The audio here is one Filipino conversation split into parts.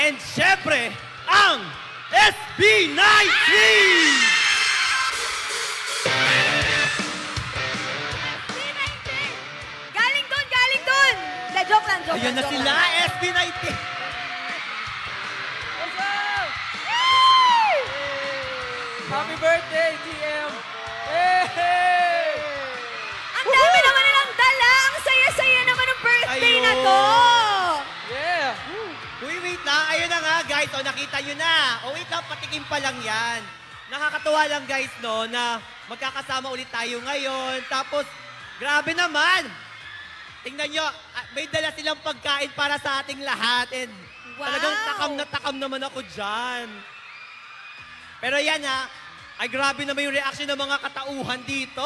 And syempre, ang SB19! Galing dun, galing dun! De, joke lang, joke Ayun lang, na joke sila, lang. SB19! Happy birthday, TM! Hey! Ang dami naman nilang dala! Ang saya-saya naman ng birthday na to! Yeah! Uy, wait lang. Ayun na nga, guys. O, nakita nyo na. O, wait lang. Patikim pa lang yan. Nakakatuwa lang, guys, no, na magkakasama ulit tayo ngayon. Tapos, grabe naman. Tingnan nyo, may dala silang pagkain para sa ating lahat. And Wow. talagang takam naman ako dyan. Pero yan, ha. Ay, grabe naman yung reaction ng mga katauhan dito.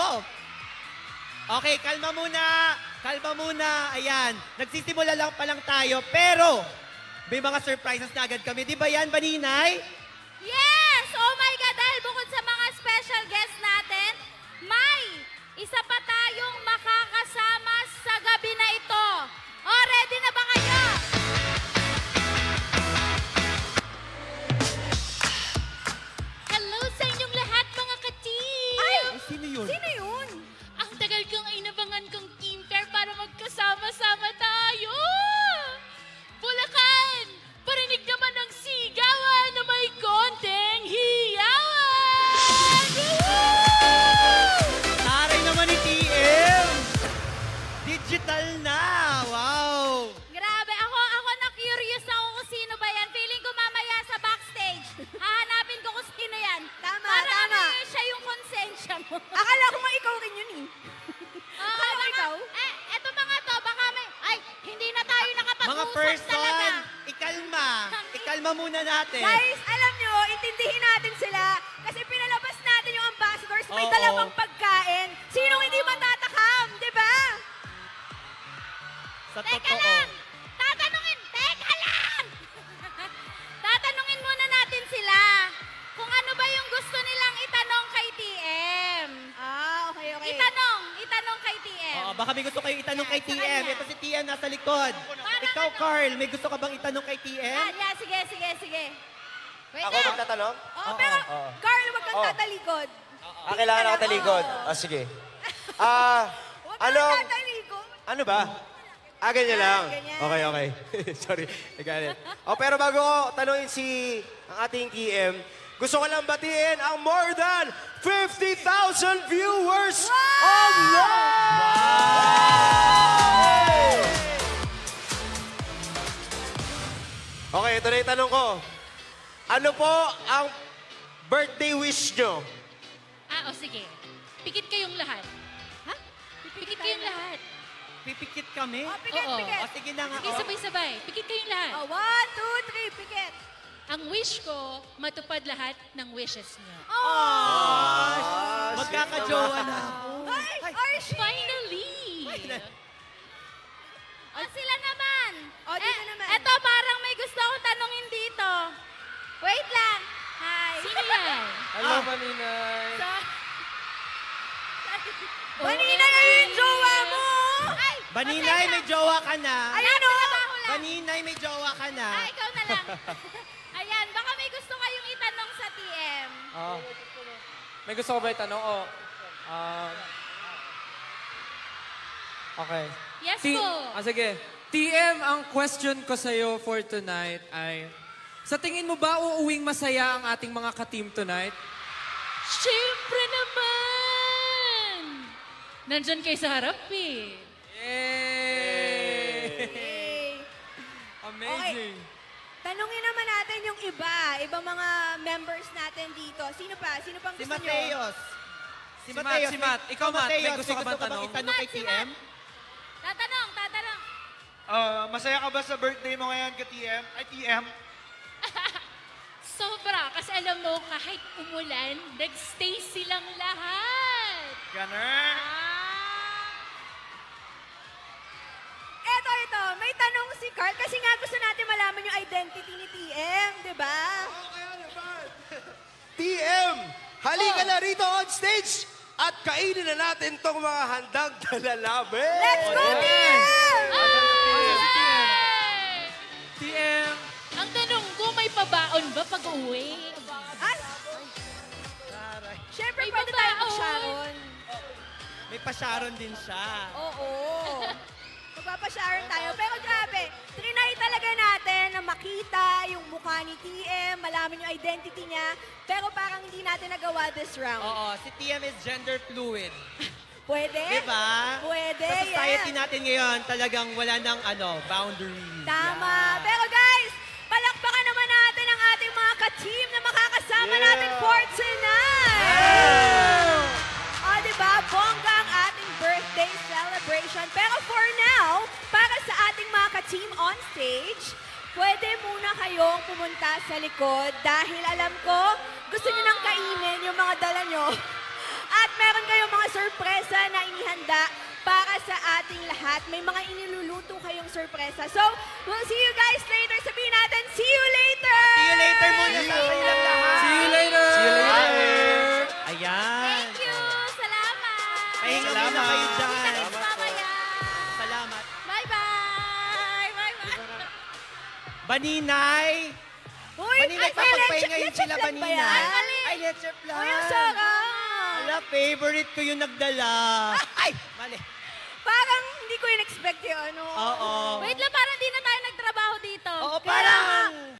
Okay, kalma muna. Kalma muna. Ayan. Nagsisimula lang pa lang tayo. Pero, may mga surprises na agad kami. Di ba yan, Baninay? Yes! Oh my God! Dahil bukod sa mga special guests natin, may isa pa tayong makakasama sa gabi na ito. Oh, ready na ba kayo? Hello sa inyong lahat, mga ka-team! Ay! Sino yun? Sino yun? Ang tagal kong inabangan kong team fair para magkasama-sama tayo! Bulacan! Parinig naman ng sigawan na may konting hiyawan! Woohoo! Taray naman ni TM. Digital na. Wow. Grabe, ako na-curious ako kung sino ba yan. Feeling ko mamaya sa backstage. Hahanapin ko kung sino yan. Tama, Para tama. siya yung konsensya mo. Akala ko nga ikaw rin yun eh. Akala mo ikaw? Eto mga to, baka may... Ay, hindi na tayo Mga nakapag-usap person, talaga. ikalma. Ikalma muna natin. Guys, alam nyo, intindihin natin sila kasi pinalabas natin yung ambassadors, may Oo. dalawang pagkain. Sinong hindi matatakam, di ba? Sa Teka totoo. lang! Teka lang! Tatanungin muna natin sila kung ano ba yung gusto nilang itanong kay TM. Ah, okay, okay. Itanong kay TM. Oo, baka may gusto kayo itanong kay Sa TM. kanya. Ito si TM nasa likod. Ikaw, Carl, may gusto ka bang itanong kay TM? Yeah, sige. Wait Ako lang. magtatanong? Oh, pero, Carl, wag kang Oh. tatalikod. Kailangan ako taligod. Sige. Ah, Huwag kang anong... tatalikod. Ano ba? Ganyan lang. ganyan. Okay. Sorry, nagalit. Pero bago ko tanungin ang ating TM, gusto ko lang batiin ang more than 50,000 viewers online! Okay, ito na yung tanong ko. Ano po ang birthday wish nyo? O sige. Pikit kayong lahat. Ha? Pikit kayong lahat. Pipikit kami? Oh, pikit, Oo. pikit. O, sige na nga. Sige, oh. sabay-sabay. Pikit kayong lahat. Oh, 1, 2, 3, pikit. Ang wish ko, matupad lahat ng wishes niyo. Magkakajowa na ako. Ay, Archie! Finally! Finally. O sila naman. O, dito naman. Eto, parang may gusto akong tanongin dito. Wait lang. Hi. Sino yan? Hello, Maninay. Manina na yung jowa mo! Ay! Baninay, may jowa ka na. Ayan o! Baninay, may jowa ka na. Ikaw na lang. Ayan, baka may gusto kayong itanong sa TM. May gusto ko ba itanong? Okay. Yes po. Sige. TM, ang question ko sa'yo for tonight ay, sa tingin mo ba uuwing masaya ang ating mga ka-team tonight? Siyempre naman! Nandyan kayo sa harap eh. Yay! Hey. Amazing. Tanungin naman natin yung ibang mga members natin dito. Sino pa? Sino pang Si gusto nyo? Mateos. Si Matt. Ikaw, Matt, may gusto ka bang tanong? itanong kay Si TM? Tatanong. Masaya ka ba sa birthday mo ngayon ka TM? Ay, TM? Sobra. Kasi alam mo, kahit umulan, nagstay silang lahat. Ganun. Eto. May tanong si Carl kasi nga gusto natin malaman yung identity ni TM, di ba? TM, halika na rito on stage at kainin na natin tong mga handang dalalabin. Let's go, TM! Ay! TM, Ang tanong pabaon ba pag-uwi? Ay, syempre May pwede tayo babaon. mag-sharon. May pa-Sharon din siya. Oo. Magpapasharon tayo. Pero grabe, trinay talaga natin na makita yung mukha ni TM, malaman yung identity niya, pero parang hindi natin nagawa this round. Oo, si TM is gender fluid. Pwede? Diba? Pwede, Sa society yes. natin ngayon, talagang wala nang boundaries. Tama. Yeah. Pero guys, palakpakan naman natin ang ating mga ka-team na makakasama natin for tonight. O, diba? Bongga ang ating birthday celebration. Pero for now, para sa ating mga ka-team on stage, pwede muna kayong pumunta sa likod dahil alam ko, gusto nyo nang kainin yung mga dala nyo. At meron kayong mga sorpresa na inihanda para sa ating lahat. May mga iniluluto kayong sorpresa. So, we'll see you guys later. Sabihin natin, see you later! See you later muna sa kanilang lahat. See you later! See you later! Ayan. Thank you! Salamat! Pahinga muna kayo dyan. Kita-kits mamaya! Salamat. Bye-bye! Bye-bye! Baninay! Uy, Baninay, papagpahinga yun sila, Ay, Baninay. mali. Ay, let's your plan. Uy, ang sarap! Ala, favorite ko yung nagdala. Ay, mali. Parang hindi ko in-expect yun. Ano? Oo. Wait lang, parang di na tayo nagtrabaho dito. Oo, Kaya nga. parang